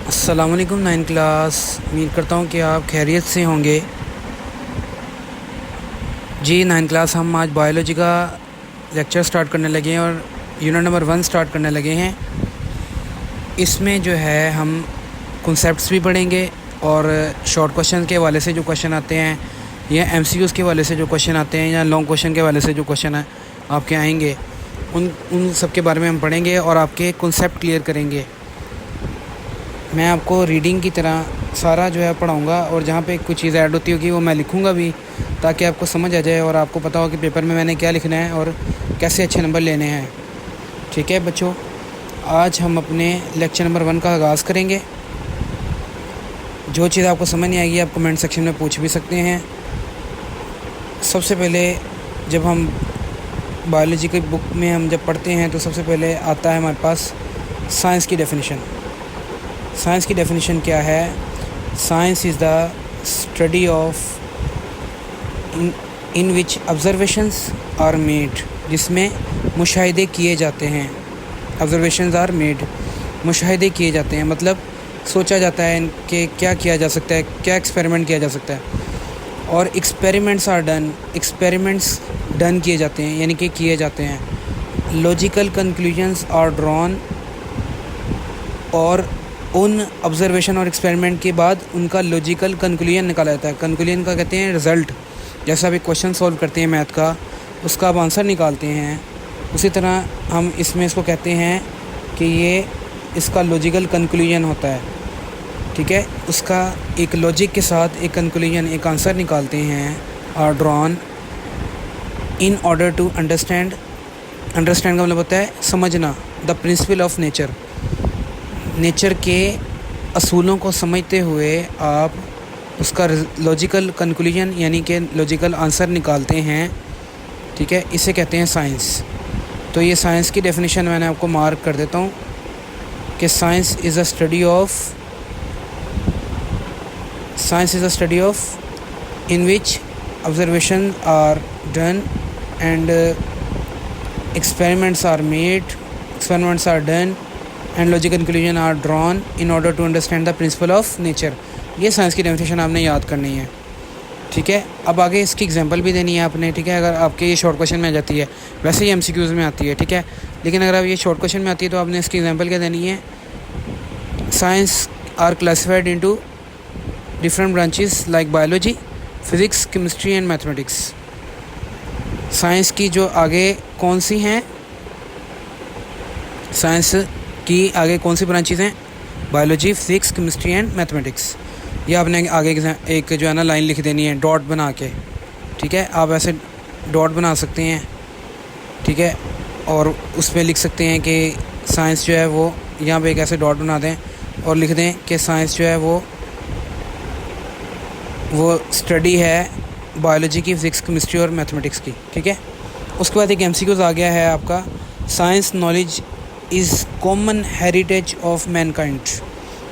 अस्सलामुअलैकुम 9 क्लास। उम्मीद करता हूँ कि आप खैरियत से होंगे। जी 9 क्लास, हम आज बायोलॉजी का लेक्चर स्टार्ट करने लगे हैं और यूनिट नंबर 1 स्टार्ट करने लगे हैं। इसमें जो है हम कॉन्सेप्ट्स भी पढ़ेंगे और शॉर्ट क्वेश्चन के हवाले से जो क्वेश्चन आते हैं या एमसीक्यूज़ के हवाले से जो क्वेश्चन आते हैं या लॉन्ग क्वेश्चन के हवाले से जो क्वेश्चन है आपके आएंगे उन सब के बारे में हम पढ़ेंगे और आपके कॉन्सेप्ट क्लियर करेंगे। मैं आपको रीडिंग की तरह सारा जो है पढ़ाऊँगा और जहाँ पे कुछ चीज़ ऐड होती होगी वो मैं लिखूँगा भी, ताकि आपको समझ आ जाए और आपको पता हो कि पेपर में मैंने क्या लिखना है और कैसे अच्छे नंबर लेने हैं। ठीक है बच्चों, आज हम अपने लेक्चर नंबर 1 का आगाज़ करेंगे। जो चीज़ आपको समझ नहीं आएगी आप कमेंट सेक्शन में पूछ भी सकते हैं। सबसे पहले जब हम बायोलॉजी की बुक में हम जब पढ़ते हैं तो सबसे पहले आता है हमारे पास साइंस की डेफिनेशन। साइंस की डेफिनेशन क्या है? Science is the study of in which observations are made, जिसमें मुशाहिदे किए जाते हैं। ऑब्जर्वेशंस आर मेड, मुशाहिदे किए जाते हैं, मतलब सोचा जाता है कि क्या किया जा सकता है, क्या एक्सपेरिमेंट किया जा सकता है। और experiments are done, experiments done किए जाते हैं यानी कि किए जाते हैं। लॉजिकल कंक्लूजन्स आर ड्रॉन, और उन ऑब्जर्वेशन और एक्सपेरिमेंट के बाद उनका लॉजिकल कंक्लूजन निकाला जाता है। कंक्लूजन का कहते हैं रिज़ल्ट। जैसा भी क्वेश्चन सॉल्व करते हैं मैथ का, उसका आप आंसर निकालते हैं, उसी तरह हम इसमें इसको कहते हैं कि ये इसका लॉजिकल कंक्लूजन होता है। ठीक है, उसका एक लॉजिक के साथ एक कंक्लूजन, एक आंसर निकालते हैं। Are drawn in order to understand, understand का मतलब होता है समझना। The principle of nature, nature के असूलों को समझते हुए आप उसका लॉजिकल कंक्लूजन यानी कि लॉजिकल आंसर निकालते हैं। ठीक है, इसे कहते हैं साइंस। तो ये साइंस की डेफिनेशन मैंने आपको मार्क कर देता हूँ कि science is a study of in which observation are done and experiments are done and logical conclusion are drawn in order to understand the principle of nature। ये साइंस की definition आपने याद करनी है। ठीक है, अब आगे इसकी एग्जांपल भी देनी है आपने। ठीक है, अगर आपके ये शॉर्ट क्वेश्चन में आ जाती है, वैसे ही एमसीक्यूज़ में आती है। ठीक है, लेकिन अगर आप ये शॉर्ट क्वेश्चन में आती है तो आपने इसकी एग्जांपल क्या देनी है? Science are classified into different branches like biology, physics, chemistry and mathematics. Science की जो आगे कौन सी हैं, साइंस की आगे कौन सी ब्रांचेस हैं? Biology, physics, chemistry and mathematics. ये आपने आगे एक जो है ना लाइन लिख देनी है डॉट बना के। ठीक है, आप ऐसे डॉट बना सकते हैं। ठीक है, और उसमें लिख सकते हैं कि साइंस जो है वो, यहाँ पे एक ऐसे डॉट बना दें और लिख दें कि साइंस जो है वो स्टडी है बायोलॉजी की, फिज़िक्स, केमिस्ट्री और मैथमेटिक्स की। ठीक है, उसके बाद एक एमसीक्यूज़ आ गया है आपका, science knowledge is common heritage of Mankind.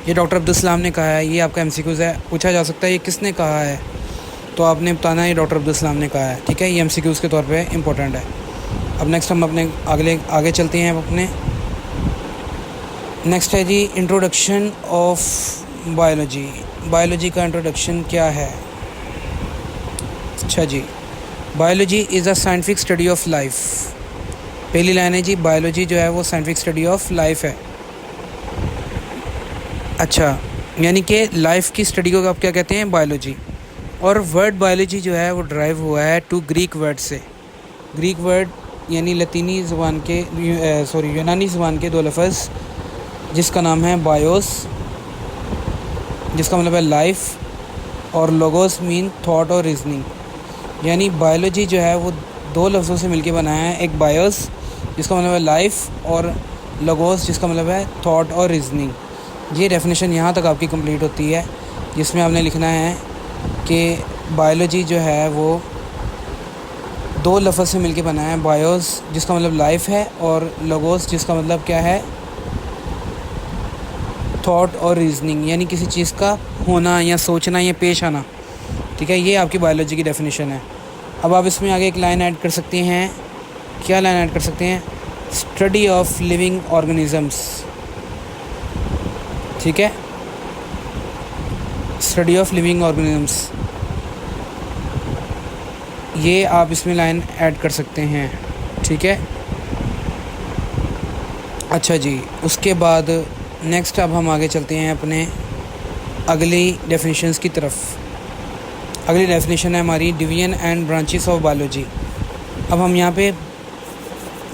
ये डॉक्टर अब्दुल सलाम ने कहा है। ये आपका एमसीक्यूज़ है, पूछा जा सकता है ये किसने कहा है, तो आपने बताना है ये डॉक्टर अब्दुल सलाम ने कहा है। ठीक है, ये एमसीक्यूज़ के तौर पे इम्पोर्टेंट है। अब नेक्स्ट हम अपने आगे चलते हैं। अपने नेक्स्ट है जी इंट्रोडक्शन ऑफ बायोलॉजी। बायोलॉजी का इंट्रोडक्शन क्या है? अच्छा जी, biology is a scientific study of life. पहली लाइन है जी, बायोलॉजी जो है वो साइंटिफिक स्टडी ऑफ लाइफ है। अच्छा, यानी कि लाइफ की स्टडी को आप क्या कहते हैं? बायोलॉजी। और वर्ड बायोलॉजी जो है वो ड्राइव हुआ है टू ग्रीक वर्ड से। ग्रीक वर्ड यानी यूनानी ज़ुबान के दो लफ्ज़, जिसका नाम है बायोस, जिसका मतलब है लाइफ, और लोगोस मीन थॉट और रीजनिंग। यानी बायोलॉजी जो है वो दो लफ्ज़ों से मिलके बना है, एक बायोस जिसका मतलब है लाइफ और लोगोस जिसका मतलब है थॉट और रीजनिंग। ये डेफिनेशन यहाँ तक आपकी कंप्लीट होती है, जिसमें आपने लिखना है कि बायोलॉजी जो है वो दो लफ्ज़ से मिलके बना है, बायोस जिसका मतलब लाइफ है और लोगोस जिसका मतलब क्या है? थॉट और रीजनिंग, यानी किसी चीज़ का होना या सोचना या पेश आना। ठीक है, ये आपकी बायोलॉजी की डेफिनेशन है। अब आप इसमें आगे एक लाइन ऐड कर सकते हैं। क्या लाइन ऐड कर सकते हैं? Study of living organisms. ठीक है, स्टडी ऑफ लिविंग ऑर्गेनिजम्स, ये आप इसमें लाइन ऐड कर सकते हैं, ठीक है। अच्छा जी, उसके बाद नेक्स्ट अब हम आगे चलते हैं अपने अगली डेफिनेशंस की तरफ। अगली डेफिनेशन है हमारी division and branches of biology. अब हम यहाँ पे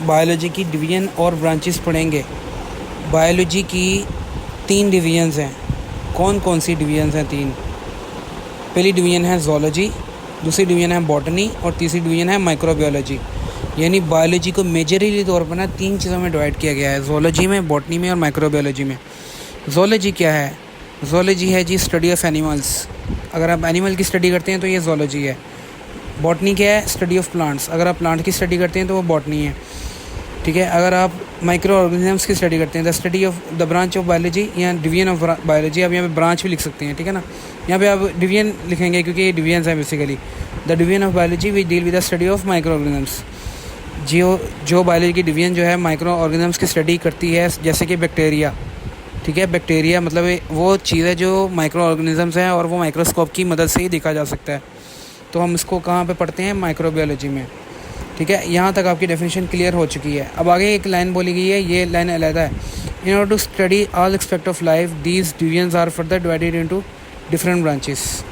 बायोलॉजी की डिवीजन और ब्रांचेस पढ़ेंगे। बायोलॉजी की 3 डिवीजन्स हैं। कौन कौन सी डिवीजन्स हैं? 3। पहली डिवीजन है ज़ूलॉजी, दूसरी डिवीजन है बॉटनी और तीसरी डिवीजन है माइक्रोबायोलॉजी। यानी बायोलॉजी को मेजरली तौर पर ना 3 चीज़ों में डिवाइड किया गया है, ज़ूलॉजी में, बॉटनी में और माइक्रोबायोलॉजी में। ज़ूलॉजी क्या है? ज़ूलॉजी है जी स्टडी ऑफ एनिमल्स। अगर आप एनिमल की स्टडी करते हैं तो ये ज़ूलॉजी है। बॉटनी क्या है? Study of plants. अगर आप प्लांट की स्टडी करते हैं तो वो बॉटनी है, ठीक है। अगर आप माइक्रो ऑर्गेनिजम्स की स्टडी करते हैं, the study of the branch of biology या डिवीजन ऑफ बायोलॉजी, आप यहाँ पे ब्रांच भी लिख सकते हैं, ठीक है ना। यहाँ पे आप डिवीजन लिखेंगे क्योंकि ये डिवीजन्स हैं basically. The division of biology we deal with the study of micro organisms. जो बायोलॉजी की डिवीजन जो है माइक्रो ऑर्गेनिजम्स की स्टडी करती है, जैसे कि बैक्टीरिया, ठीक है। बैक्टीरिया मतलब वो चीज़ है जो माइक्रो ऑर्गेनिजम्स है और वो माइक्रोस्कोप की मदद से ही देखा जा सकता है। तो हम इसको कहाँ पे पढ़ते हैं? माइक्रोबायोलॉजी में, ठीक है। यहाँ तक आपकी डेफिनेशन क्लियर हो चुकी है। अब आगे एक लाइन बोली गई है, ये लाइन अलहदा है। In order to study all aspect of life these divisions are further divided into different branches.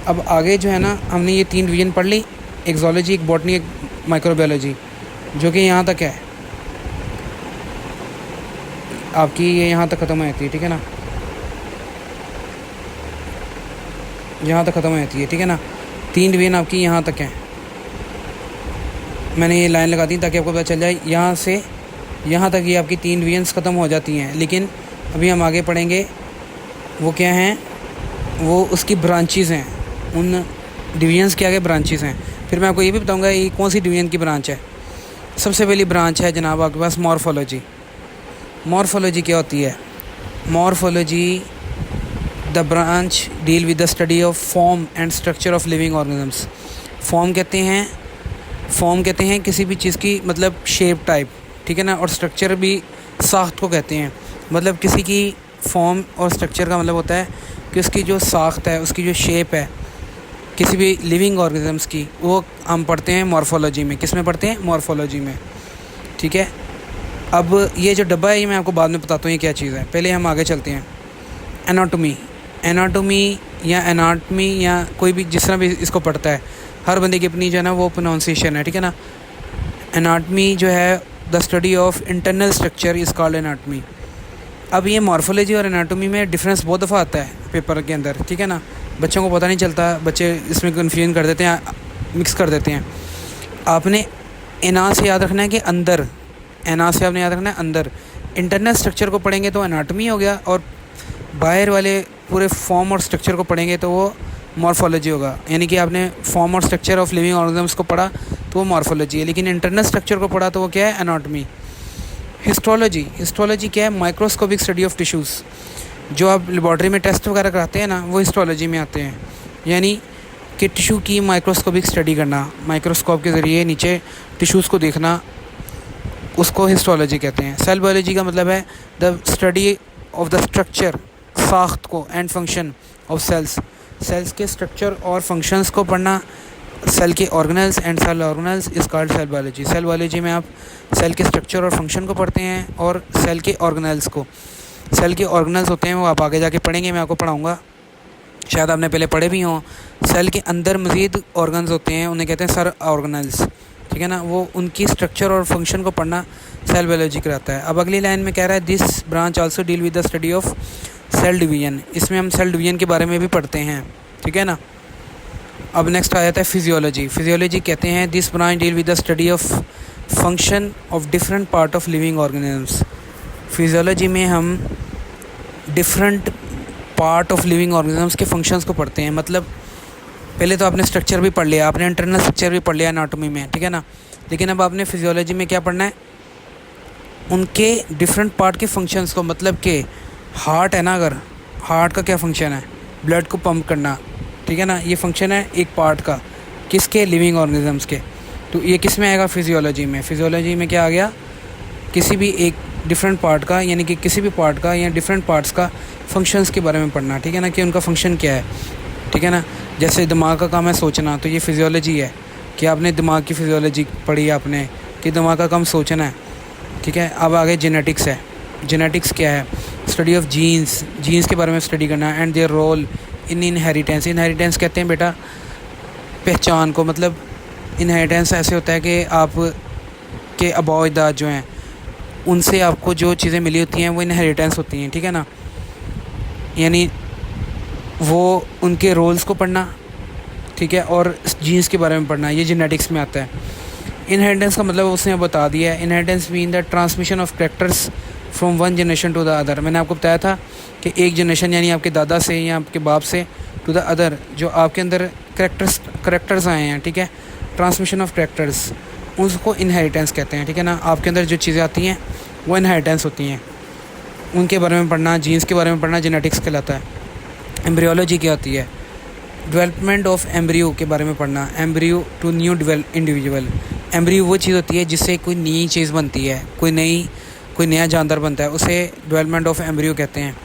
अब आगे जो है ना, हमने ये 3 डिवीजन पढ़ ली, एक ज़ूलॉजी, एक बॉटनी, एक माइक्रोबायोलॉजी, जो कि यहाँ तक है आपकी, ये यहाँ तक ख़त्म हो जाती है, ठीक है ना। यहाँ तक ख़त्म हो जाती है, ठीक है ना। 3 डिवीजन आपकी यहाँ तक हैं। मैंने ये लाइन लगा दी ताकि आपको पता चल जाए, यहाँ से यहाँ तक ये आपकी 3 डिवीजन्स ख़त्म हो जाती हैं। लेकिन अभी हम आगे पढ़ेंगे वो क्या हैं, वो उसकी ब्रांचेस हैं। उन डिवीजन्स के आगे ब्रांचेस हैं। फिर मैं आपको ये भी बताऊंगा ये कौन सी डिवीजन की ब्रांच है। सबसे पहली ब्रांच है जनाब आपके पास मॉर्फोलॉजी। मॉर्फोलॉजी क्या होती है? Morphology the branch deal with the study of form and structure of living organisms. Form कहते हैं किसी भी चीज़ की मतलब शेप टाइप, ठीक है ना। और स्ट्रक्चर भी साख्त को कहते हैं। मतलब किसी की फॉर्म और स्ट्रक्चर का मतलब होता है कि उसकी जो साख्त है, उसकी जो शेप है किसी भी लिविंग ऑर्गेनिजम्स की, वो हम पढ़ते हैं मॉर्फोलॉजी में। किस में पढ़ते हैं? मॉर्फोलॉजी में, ठीक है। अब ये जो डब्बा है ये मैं आपको बाद में बताता हूँ ये क्या चीज़ है। पहले हम आगे चलते हैं। एनाटॉमी या एनाटमी या कोई भी जिस तरह भी इसको पढ़ता है, हर बंदे की अपनी जो है ना वो प्रोनाउंसिएशन है, ठीक है ना। एनाटमी जो है the study of internal structure is called anatomy. अब ये मॉर्फोलॉजी और एनाटॉमी में डिफरेंस बहुत दफ़ा आता है पेपर के अंदर, ठीक है ना। बच्चों को पता नहीं चलता, बच्चे इसमें कन्फ्यूजन कर देते हैं, मिक्स कर देते हैं। आपने एना से याद रखना है कि अंदर, एना से आपने याद रखना है अंदर। इंटरनल स्ट्रक्चर को पढ़ेंगे तो एनाटॉमी हो गया, और बाहर वाले पूरे फॉर्म और स्ट्रक्चर को पढ़ेंगे तो वो मॉर्फोलॉजी होगा। यानी कि आपने फॉर्म और स्ट्रक्चर ऑफ लिविंग ऑर्गेनिजम्स को पढ़ा तो वो मॉर्फोलॉजी है, लेकिन इंटरनल स्ट्रक्चर को पढ़ा तो वो क्या है? एनाटॉमी। हिस्टोलॉजी क्या है? Microscopic study of tissues. जो आप लेबॉर्ट्री में टेस्ट वगैरह कराते हैं ना, वो हिस्टोलॉजी में आते हैं। यानी कि टिश्यू की माइक्रोस्कोपिक स्टडी करना, माइक्रोस्कोप के ज़रिए नीचे टिश्यूज़ को देखना, उसको हिस्टोलॉजी कहते हैं। सेल बायोलॉजी का मतलब है the study of the structure, साख्त को, एंड फंक्शन ऑफ सेल्स के स्ट्रक्चर और फंक्शंस को पढ़ना। सेल के organelles and cell organelles is called cell biology. Cell biology में आप सेल के स्ट्रक्चर और फंक्शन को पढ़ते हैं और सेल के ऑर्गेनल्स को। सेल के ऑर्गेनल्स होते हैं वो आप आगे जाके पढ़ेंगे, मैं आपको पढ़ाऊँगा, शायद आपने पहले पढ़े भी हों। सेल के अंदर मज़ीद ऑर्गन्स होते हैं, उन्हें कहते हैं सर ऑर्गेनल्स, ठीक है ना। वो उनकी स्ट्रक्चर और फंक्शन को पढ़ना सेल बायोलॉजी कराता है। अब अगली लाइन में कह रहा है this branch also deal with the study of cell division. इसमें हम सेल डिवीजन के बारे में भी पढ़ते हैं, ठीक है ना। अब नेक्स्ट आ जाता है फिजियोलॉजी कहते हैं this branch deal with the study of function of different part of living organisms. Physiology में हम different part of living organisms के फंक्शंस को पढ़ते हैं। मतलब पहले तो आपने स्ट्रक्चर भी पढ़ लिया, आपने इंटरनल स्ट्रक्चर भी पढ़ लिया एनाटॉमी में, ठीक है ना। लेकिन अब आपने फिजियोलॉजी में क्या पढ़ना है? उनके डिफरेंट पार्ट के फंक्शंस को। मतलब कि हार्ट है ना, अगर हार्ट का क्या फंक्शन है? ब्लड को पंप करना, ठीक है ना। ये फंक्शन है एक पार्ट का, किसके? लिविंग ऑर्गेनिजम्स के। तो ये किस में आएगा? फिजियोलॉजी में। फिजियोलॉजी में क्या आ गया? किसी भी एक डिफरेंट पार्ट का, यानी कि किसी भी पार्ट का या डिफरेंट पार्ट्स का फंक्शंस के बारे में पढ़ना, ठीक है ना, कि उनका फंक्शन क्या है। ठीक है ना। जैसे दिमाग का काम है सोचना, तो ये फिजियोलॉजी है कि आपने दिमाग की फिजियोलॉजी पढ़ी आपने कि दिमाग का काम सोचना है, ठीक है। अब आगे जेनेटिक्स है। जेनेटिक्स क्या है? स्टडी ऑफ जीन्स के बारे में स्टडी करना and their role in inheritance. Inheritance कहते हैं बेटा पहचान को, मतलब इनहेरिटेंस ऐसे होता है कि आप के आबाओ अजदाद जो हैं उनसे आपको जो चीज़ें मिली होती हैं वो इनहेरिटेंस होती हैं, ठीक है ना। यानी वो उनके रोल्स को पढ़ना, ठीक है, और जीन्स के बारे में पढ़ना, ये जेनेटिक्स में आता है। इनहेरिटेंस का मतलब उसने बता दिया है। Inheritance mean the transmission of characters from one generation to the other. मैंने आपको बताया था कि एक जनरेशन यानी आपके दादा से या आपके बाप से टू द अदर जो आपके अंदर करेक्टर्स आए हैं, ठीक है, ट्रांसमिशन ऑफ कैरेक्टर्स, उसको इनहेरिटेंस कहते हैं, ठीक है ना। आपके अंदर जो चीज़ें आती हैं वो इनहेरिटेंस होती हैं, उनके बारे में पढ़ना, जीन्स के बारे में पढ़ना जेनेटिक्स कहलाता है। एम्ब्रियोलॉजी क्या होती है? डेवलपमेंट ऑफ एम्ब्रियो के बारे में पढ़ना, embryo to new individual. Embryo वो चीज़ होती है जिससे कोई नई चीज़ बनती है, कोई नया जानदार बनता है, उसे डेवलपमेंट ऑफ एम्ब्रियो कहते हैं।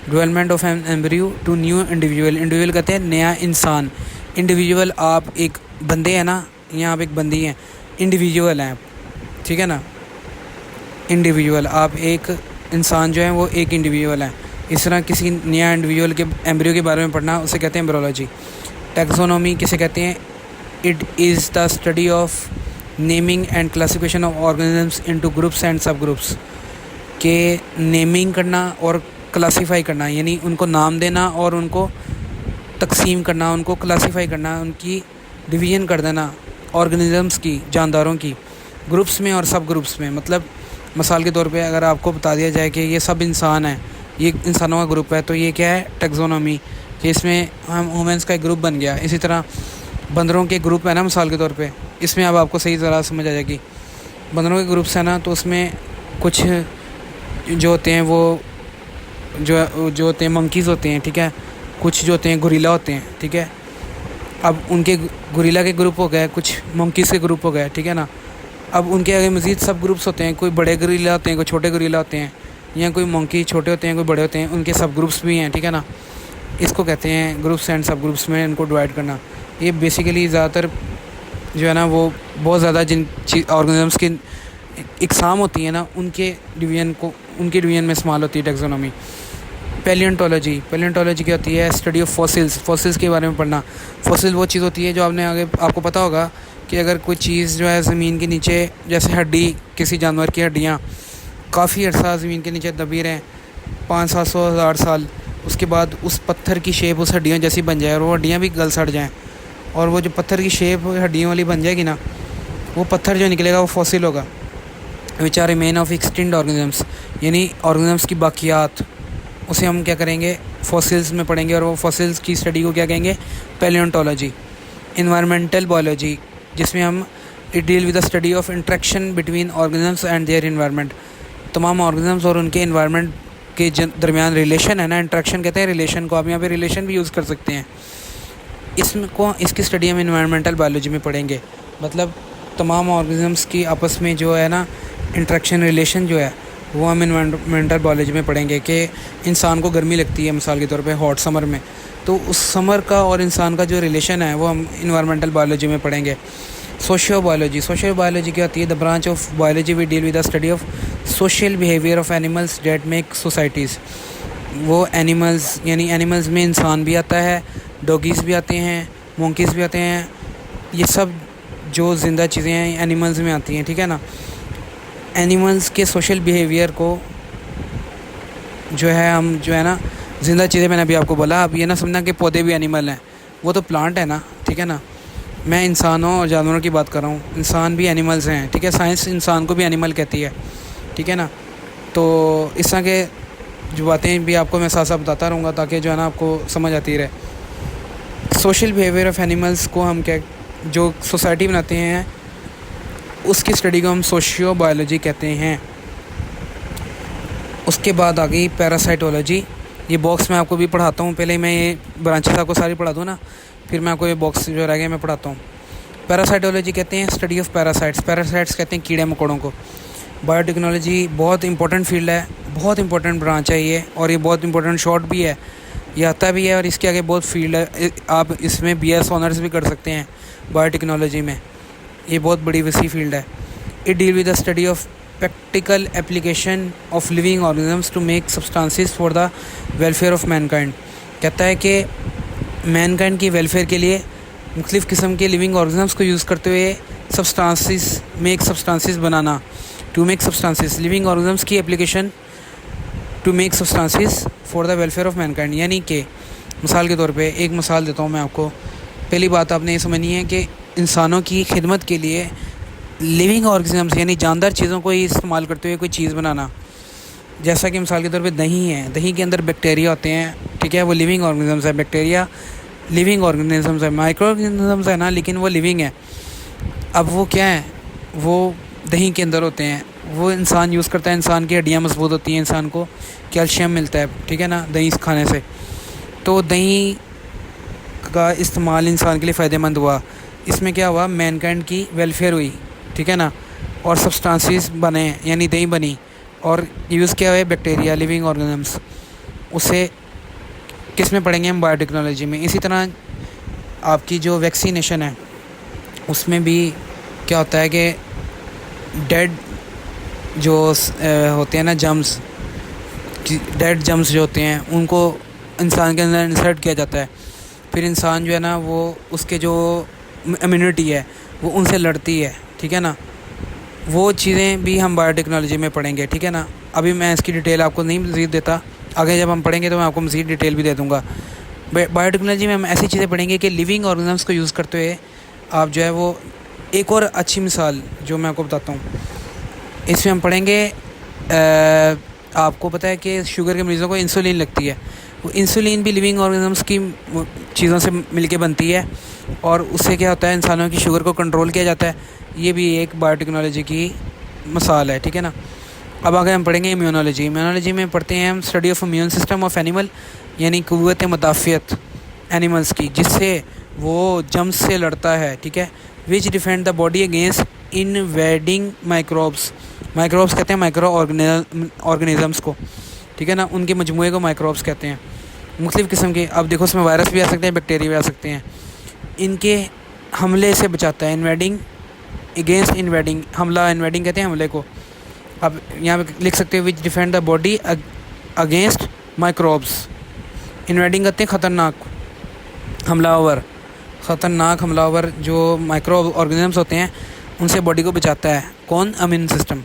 Development of embryo to new individual कहते हैं नया इंसान। इंडिविजुअल आप एक बंदे हैं ना, या आप एक बंदी हैं, इंडिविजुअल हैं, ठीक है ना। इंडिविजुअल आप एक इंसान जो है वो एक इंडिविजुअल है। इस तरह किसी नया इंडिविजुअल के एम्ब्रियो के बारे में पढ़ना उसे कहते हैं एम्ब्रियोलॉजी। टैक्सोनॉमी किसे कहते हैं? It is the study of naming and classification of organisms into groups and सब ग्रुप्स। के नेमिंग करना और क्लासीफाई करना, यानी उनको नाम देना और उनको तकसीम करना, उनको क्लासीफाई करना, उनकी डिवीज़न कर देना ऑर्गेनिजम्स की, जानदारों की, ग्रुप्स में और सब ग्रुप्स में। मतलब मिसाल के तौर पे अगर आपको बता दिया जाए कि ये सब इंसान है, ये इंसानों का ग्रुप है, तो ये क्या है? टैक्सोनॉमी, कि इसमें हम ह्यूमंस का एक ग्रुप बन गया। इसी तरह बंदरों के ग्रुप है ना, मिसाल के तौर पे, इसमें अब आपको सही ज़रा समझ आ जाएगी। बंदरों के ग्रुप्स है ना, तो उसमें कुछ जो होते हैं वो जो होते हैं मंकीज़ होते हैं, ठीक है, कुछ जो होते हैं गुरिल्ला होते हैं, ठीक है। अब उनके गुरिल्ला के ग्रुप हो गए, कुछ मंकीज़ के ग्रुप हो गए, ठीक है ना। अब उनके आगे मज़ीद सब ग्रुप्स होते हैं, कोई बड़े गुरिल्ला होते हैं, कोई छोटे गुरिल्ला होते हैं, या कोई मंकी छोटे होते हैं, कोई बड़े होते हैं, उनके सब ग्रुप्स भी हैं, ठीक है ना। इसको कहते हैं ग्रुप्स एंड सब ग्रुप्स में इनको डिवाइड करना। ये बेसिकली ज़्यादातर जो है ना वो बहुत ज़्यादा जिन ऑर्गेनिजम्स की इकसाम होती है ना, उनके डिवीज़न में इस्तेमाल होती है टैक्सोनॉमी। पैलियोंटोलॉजी क्या होती है? स्टडी ऑफ फॉसिल्स के बारे में पढ़ना। फॉसिल वो चीज़ होती है जो आपको पता होगा कि अगर कोई चीज़ जो है ज़मीन के नीचे, जैसे हड्डी, किसी जानवर की हड्डियाँ काफ़ी अर्सा ज़मीन के नीचे दबी रहें, 500-700 साल, उसके बाद उस पत्थर की शेप उस हड्डियों जैसी बन जाए और वो हड्डियाँ भी गल सड़ जाएँ, और वो जो पत्थर की शेप हड्डियों वाली बन जाएगी ना, वो पत्थर जो निकलेगा वो फॉसिल होगा। Which are remain of extinct organisms, यानी ऑर्गेनिजम्स की बाकियात, उसे हम क्या करेंगे? फॉसिल्स में पढ़ेंगे, और वो फॉसिल्स की स्टडी को क्या कहेंगे? पैलियोंटोलॉजी। इन्वायरमेंटल बायोलॉजी, जिसमें हम it deal with the study of interaction between organisms and their environment. तमाम ऑर्गेनिजम्स और उनके इन्वायरमेंट के दरमियान रिलेशन है ना, इंट्रैक्शन कहते हैं रिलेशन को। आप यहाँ पे रिलेशन भी यूज़ कर सकते हैं। इसकी स्टडी हम इन्वायरमेंटल बायोलॉजी में पढ़ेंगे। मतलब तमाम ऑर्गेनिजम्स की आपस में जो है ना इंट्रैक्शन रिलेशन जो है वो हम इन्वायरमेंटल बायोलॉजी में पढ़ेंगे। कि इंसान को गर्मी लगती है मिसाल के तौर पे हॉट समर में, तो उस समर का और इंसान का जो रिलेशन है वो हम इन्वायरमेंटल बायोलॉजी में पढ़ेंगे। सोशियो बायोलॉजी क्या होती है? The branch of biology we deal with the study of social behaviour of animals that make societies. वो एनिमल्स, यानी एनिमल्स में इंसान भी आता है, डॉगीज़ भी आते हैं, मंकीज़ भी आते हैं, ये सब जो ज़िंदा चीज़ें हैं एनिमल्स में आती हैं, ठीक है ना। एनिमल्स के सोशल बिहेवियर को जो है हम जो है ना ज़िंदा चीज़ें, मैंने अभी आपको बोला, अब ये ना समझना कि पौधे भी एनिमल हैं, वो तो प्लांट है ना, ठीक है ना। मैं इंसानों और जानवरों की बात कर रहा हूँ, इंसान भी एनिमल्स हैं, ठीक है। साइंस इंसान को भी एनिमल कहती है, ठीक है ना। तो इस तरह के जो बातें भी आपको मैं साथ साथ बताता रहूँगा ताकि जो है ना आपको समझ आती रहे। सोशल बिहेवियर ऑफ एनिमल्स को हम क्या, जो सोसाइटी बनाते हैं उसकी स्टडी को हम सोशियो बायोलॉजी कहते हैं। उसके बाद आ गई पैरासाइटोलॉजी। ये बॉक्स मैं आपको भी पढ़ाता हूँ, पहले मैं ये ब्रांचेस आपको सारी पढ़ा दूँ ना, फिर मैं आपको ये बॉक्स जो रह गए मैं पढ़ाता हूँ। पैरासाइटोलॉजी कहते हैं स्टडी ऑफ पैरासाइट्स कहते हैं कीड़े मकोड़ों को। बायोटेक्नोलॉजी बहुत इंपॉर्टेंट फील्ड है, बहुत इंपॉर्टेंट ब्रांच है ये, और ये बहुत इंपॉर्टेंट शॉर्ट भी है। ये आता भी है और इसके आगे बहुत फील्ड है, आप इसमें BS ऑनर्स भी कर सकते हैं बायोटेक्नोलॉजी में। ये बहुत बड़ी वसी फील्ड है। It deal with the study of practical application of living organisms to make substances for the welfare of mankind. कहता है कि मैनकाइंड की वेलफेयर के लिए मुख्तलिफ़ किस्म के लिविंग ऑर्गेनिजम्स को यूज़ करते हुए सब्सटेंसेस बनाना। To make substances, living organisms की application to make substances for the welfare of mankind. यानी कि मिसाल के तौर पे एक मिसाल देता हूँ मैं आपको। पहली बात आपने ये समझनी है कि इंसानों की खिदमत के लिए लिविंग ऑर्गेनिजम्स यानी जानदार चीज़ों को ही इस्तेमाल करते हुए कोई चीज़ बनाना। जैसा कि मिसाल के तौर पे दही है, दही के अंदर बैक्टीरिया होते हैं, ठीक है, वो लिविंग ऑर्गेनिजम्स है। बैक्टीरिया लिविंग ऑर्गेनिजम्स है, माइक्रो ऑर्गेनिजम्स है ना, लेकिन वो लिविंग है। अब वो क्या है, वो दही के अंदर होते हैं, वो इंसान यूज़ करता है, इंसान की हड्डियाँ मजबूत होती हैं, इंसान को कैल्शियम मिलता है, ठीक है ना, दही खाने से। तो दही का इस्तेमाल इंसान के लिए फ़ायदेमंद हुआ। इसमें क्या हुआ, मैनकाइंड की वेलफेयर हुई, ठीक है ना, और सब्सटेंसेस बने यानी दही बनी, और यूज़ किया हुआ है बैक्टीरिया लिविंग ऑर्गेनिजम्स। उसे किस में पढ़ेंगे हम, बायोटेक्नोलॉजी में। इसी तरह आपकी जो वैक्सीनेशन है उसमें भी क्या होता है कि डेड जो होते हैं ना जम्स, डेड जम्स जो होते हैं उनको इंसान के अंदर इंसर्ट किया जाता है। फिर इंसान जो है ना वो उसके जो इम्यूनिटी है वो उनसे लड़ती है, ठीक है ना। वो चीज़ें भी हम बायोटेक्नोलॉजी में पढ़ेंगे, ठीक है ना। अभी मैं इसकी डिटेल आपको नहीं मज़ीद देता, आगे जब हम पढ़ेंगे तो मैं आपको मज़ीद डिटेल भी दे दूँगा। बायोटेक्नोलॉजी में हम ऐसी चीज़ें पढ़ेंगे कि लिविंग ऑर्गेनिजम्स को यूज़ करते हुए आप जो है वो, एक और अच्छी मिसाल जो मैं आपको बताता हूँ, इसमें हम पढ़ेंगे आपको पता है कि शुगर के मरीज़ों को इंसुलिन लगती है, वो इंसुलिन भी लिविंग ऑर्गेनिजम्स की चीज़ों से मिलके बनती है, और उससे क्या होता है, इंसानों की शुगर को कंट्रोल किया जाता है। ये भी एक बायोटेक्नोलॉजी की मिसाल है, ठीक है ना। अब आगे हम पढ़ेंगे इम्यूनोलॉजी। इम्यूनोलॉजी में पढ़ते हैं हम study of immune system of animal, यानी क़ुव्वत मुदाफ़ियत एनिमल्स की, जिससे वो जम्स से लड़ता है, ठीक है। Which defend the body against invading microbes. Microbes कहते हैं माइक्रो ऑर्गेनिजम्स को, ठीक है ना, उनके मजमूए को माइक्रोब्स कहते हैं। मुख्तलिफ़ किस्म के, अब देखो उसमें वायरस भी आ सकते हैं, बैक्टीरिया भी आ सकते हैं। इनके हमले से बचाता है, इन्वेडिंग अगेंस्ट इन्वेडिंग, हमला इन्वेडिंग कहते हैं हमले को। अब यहाँ पे लिख सकते हैं which defend the body against microbes. Invading कहते हैं ख़तरनाक, हमलावर, ख़तरनाक हमलावर जो माइक्रो ऑर्गेनिजम्स होते हैं उनसे बॉडी को बचाता है। कौन, इम्यून सिस्टम।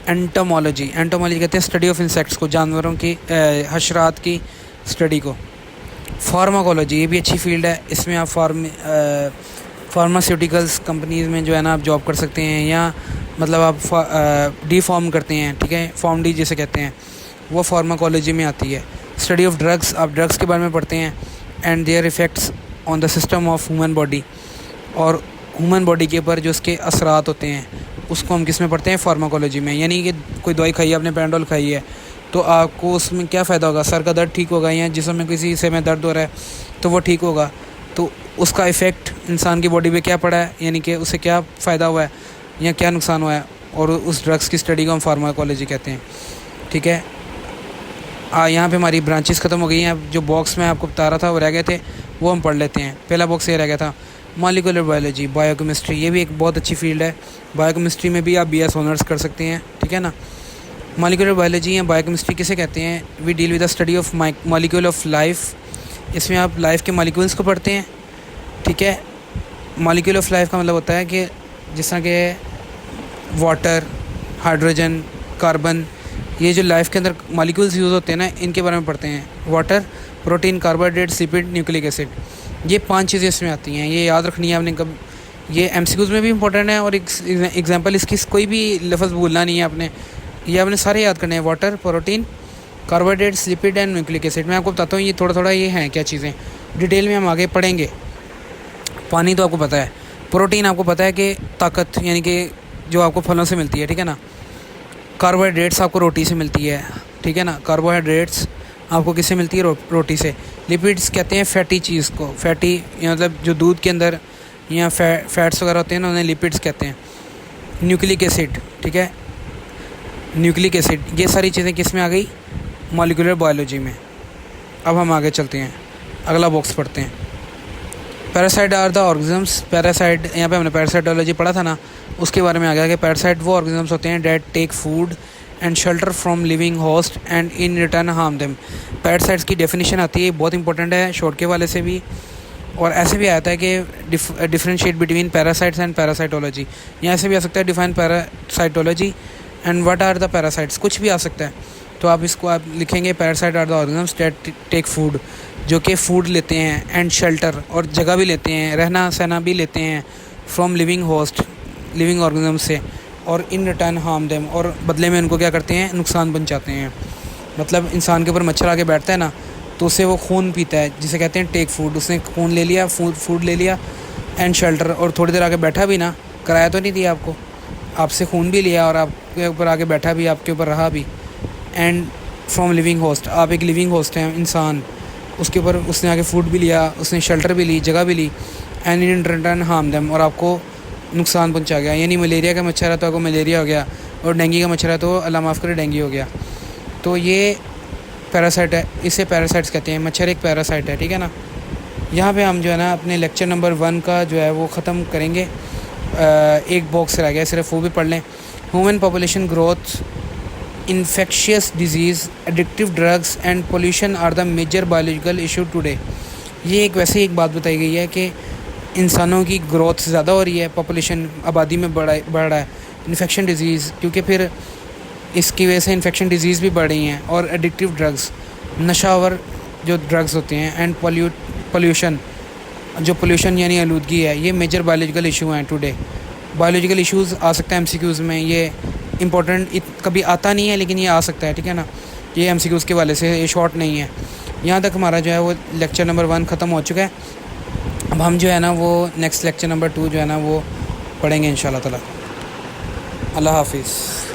एंटोमोलॉजी, एंटोमोलॉजी कहते हैं स्टडी ऑफ इंसेक्ट्स को, जानवरों की हशरात की स्टडी को। फार्माकोलॉजी, ये भी अच्छी फील्ड है, इसमें आप फार्मास्यूटिकल्स कंपनीज़ में जो है ना आप जॉब कर सकते हैं, या मतलब आप डी फॉर्म करते हैं, ठीक है, फॉर्म डी जिसे कहते हैं, वो फार्माकोलॉजी में आती है। स्टडी ऑफ ड्रग्स, आप ड्रग्स के बारे में पढ़ते हैं, and their effects on the system of human body, और ह्यूमन बॉडी के ऊपर जो उसके असरात होते हैं उसको हम किस में पढ़ते हैं, फार्माकोलॉजी में। यानी कि कोई दवाई खाई है आपने, पैराडोल खाई है, तो आपको उसमें क्या फ़ायदा होगा, सर का दर्द ठीक होगा, या जिसम में किसी हिस्से में दर्द हो रहा है तो वो ठीक होगा, तो उसका इफ़ेक्ट इंसान की बॉडी पे क्या पड़ा है, यानी कि उसे क्या फ़ायदा हुआ है या क्या नुकसान हुआ है, और उस ड्रग्स की स्टडी को हम फार्माकोलॉजी कहते हैं, ठीक है। यहाँ पे हमारी ब्रांचेस ख़त्म हो गई हैं। अब जो बॉक्स में आपको बता रहा था वो रह गए थे, वो हम पढ़ लेते हैं। पहला बॉक्स ये रह गया था मॉलिक्यूलर बायोलॉजी, बायोकेमिस्ट्री। ये भी एक बहुत अच्छी फील्ड है, बायोकेमिस्ट्री में भी आप BS ऑनर्स कर सकते हैं, ठीक है ना। मॉलिक्यूलर बायोलॉजी या बायोकेमिस्ट्री किसे कहते हैं, we deal with the study of molecule of life. इसमें आप लाइफ के मॉलिक्यूल्स को पढ़ते हैं, ठीक है। मॉलिक्यूल ऑफ लाइफ का मतलब होता है कि जिस तरह के वाटर, हाइड्रोजन, कार्बन, ये जो लाइफ के अंदर मॉलिक्यूल्स यूज़ होते हैं ना, इनके बारे में पढ़ते हैं। Water, protein, carbohydrate, lipid, nucleic acid, ये 5 चीज़ें इसमें आती हैं। ये याद रखनी है आपने, कब ये MCQs में भी इंपॉर्टेंट है, और एग्जांपल इसकी कोई भी लफ्ज़ भूलना नहीं है आपने, ये आपने सारे याद करने हैं। Water, protein, carbohydrates, lipid and nucleic acid. मैं आपको बताता हूँ ये थोड़ा थोड़ा ये हैं क्या चीज़ें, डिटेल में हम आगे पढ़ेंगे। पानी तो आपको पता है, प्रोटीन आपको पता है कि ताकत यानी कि जो आपको फलों से मिलती है, ठीक है ना। कार्बोहाइड्रेट्स आपको रोटी से मिलती है, ठीक है ना। कार्बोहाइड्रेट्स आपको किससे मिलती है, रोटी से। लिपिड्स कहते हैं फैटी चीज़ को, फैटी मतलब जो दूध के अंदर या फैट्स वगैरह होते हैं ना, उन्हें लिपिड्स कहते हैं। न्यूक्लिक एसिड, ठीक है, न्यूक्लिक एसिड, ये सारी चीज़ें किस में आ गई, मॉलिक्यूलर बायोलॉजी में। अब हम आगे चलते हैं, अगला बॉक्स पढ़ते हैं। Parasite are the organisms. Parasite, यहाँ पे हमने पैरासाइटोलॉजी पढ़ा था ना, उसके बारे में आ गया कि पैरासाइट वो ऑर्गेनिजम्स होते हैं that take food and shelter from living host and in return harm them. Parasites की डेफिनेशन आती है, बहुत इंपॉर्टेंट है शॉर्ट के वाले से भी, और ऐसे भी आता है कि differentiate between parasites and parasitology. यहाँ से भी आ सकता है define parasitology and what are the parasites, कुछ भी आ सकता है। तो आप इसको आप लिखेंगे parasite are the organisms that take food, जो कि फूड लेते हैं, एंड शेल्टर, और जगह भी लेते हैं, रहना सहना भी लेते हैं, from living host, living organism से, और इन रिटर्न हार्म देम, और बदले में उनको क्या करते हैं, नुकसान पहुंचाते हैं। मतलब इंसान के ऊपर मच्छर आके बैठता है ना, तो उससे वो खून पीता है, जिसे कहते हैं टेक फूड। उसने खून ले लिया, फूड ले लिया, एंड शेल्टर, और थोड़ी देर आके बैठा भी ना, किराया तो नहीं दिया आपको, आपसे खून भी लिया और आपके ऊपर आके बैठा भी, आपके ऊपर रहा भी। एंड फ्रॉम लिविंग होस्ट, आप एक लिविंग होस्ट हैं इंसान, उसके ऊपर उसने आके फूड भी लिया, उसने शेल्टर भी ली, जगह भी ली, and in return harm them, और आपको नुकसान पहुंचा गया। यानी मलेरिया का मच्छर है तो आपको मलेरिया हो गया, और डेंगू का मच्छर है तो अल्लाह माफ़ करे डेंगू हो गया। तो ये पैरासाइट है, इसे पैरासाइट्स कहते हैं। मच्छर एक पैरासाइट है, ठीक है ना। यहाँ पे हम जो है ना अपने लेक्चर नंबर 1 का जो है वो ख़त्म करेंगे। एक बॉक्स रह गया, सिर्फ वो भी पढ़ लें। Human population growth, infectious disease, addictive drugs and pollution are the major biological issue today. ये एक वैसे एक बात बताई गई है कि इंसानों की ग्रोथ ज़्यादा हो रही है, पॉपुलेशन आबादी में बढ़ रहा है, इन्फेक्शन डिजीज़, क्योंकि फिर इसकी वजह से इन्फेक्शन डिजीज़ भी बढ़ रही हैं, और एडिक्टिव ड्रग्स, नशावर जो ड्रग्स होते हैं, एंड पोल्यूशन, जो पोल्यूशन यानी आलूदगी है, ये मेजर बायोलॉजिकल इशू हैं टुडे। बायोलॉजिकल इश्यूज़ आ सकता है एमसीक्यूज़ में, ये इंपॉर्टेंट कभी आता नहीं है लेकिन ये आ सकता है, ठीक है ना। ये एमसीक्यूज़ के वाले से ये शॉर्ट नहीं है। यहाँ तक हमारा जो है वो लेक्चर नंबर 1 ख़त्म हो चुका है। अब हम जो है ना वो नेक्स्ट लेक्चर नंबर 2 जो है ना वो पढ़ेंगे इंशाल्लाह ताला। अल्लाह हाफिज़।